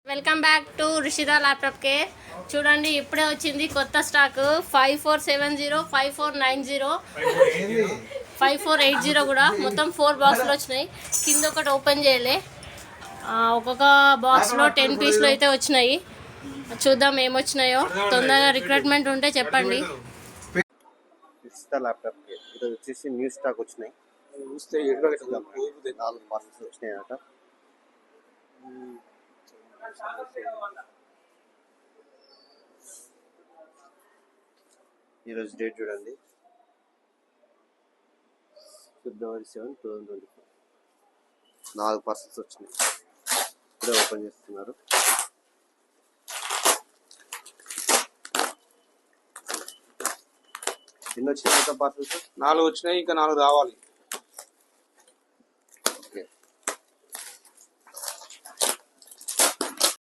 Welcome back to Rishida laptop care. చూడండి ఇప్పుడే వచ్చింది కొత్త స్టాక్ 5470 5490 5480 కూడా మొత్తం 4 బాక్స్లు వచ్చినాయి. కింద ఒకటి ఓపెన్ చేయలే, ఒక్కొక్క బాక్స్లో 10 పీస్లు అయితే వచ్చినాయి. చూద్దాం ఏమొచ్చినాయో. తొందరగా రిక్రూట్మెంట్ ఉంటే చెప్పండి. రిషిదా ల్యాప్టాప్ కేర్ ఈరోజు వచ్చేసి న్యూ స్టాక్ వచ్చినాయి. 4 పార్సల్స్ వచ్చినాయట. ఈరోజు డేట్ చూడండి, February 7, 2024. 4 పార్సల్స్ వచ్చినాయి. ఇప్పుడే ఓపెన్ చేస్తున్నారు. ఎన్ని వచ్చినాయి మొత్తం పార్సల్స్? 4 వచ్చినాయి, ఇంకా 4 రావాలి.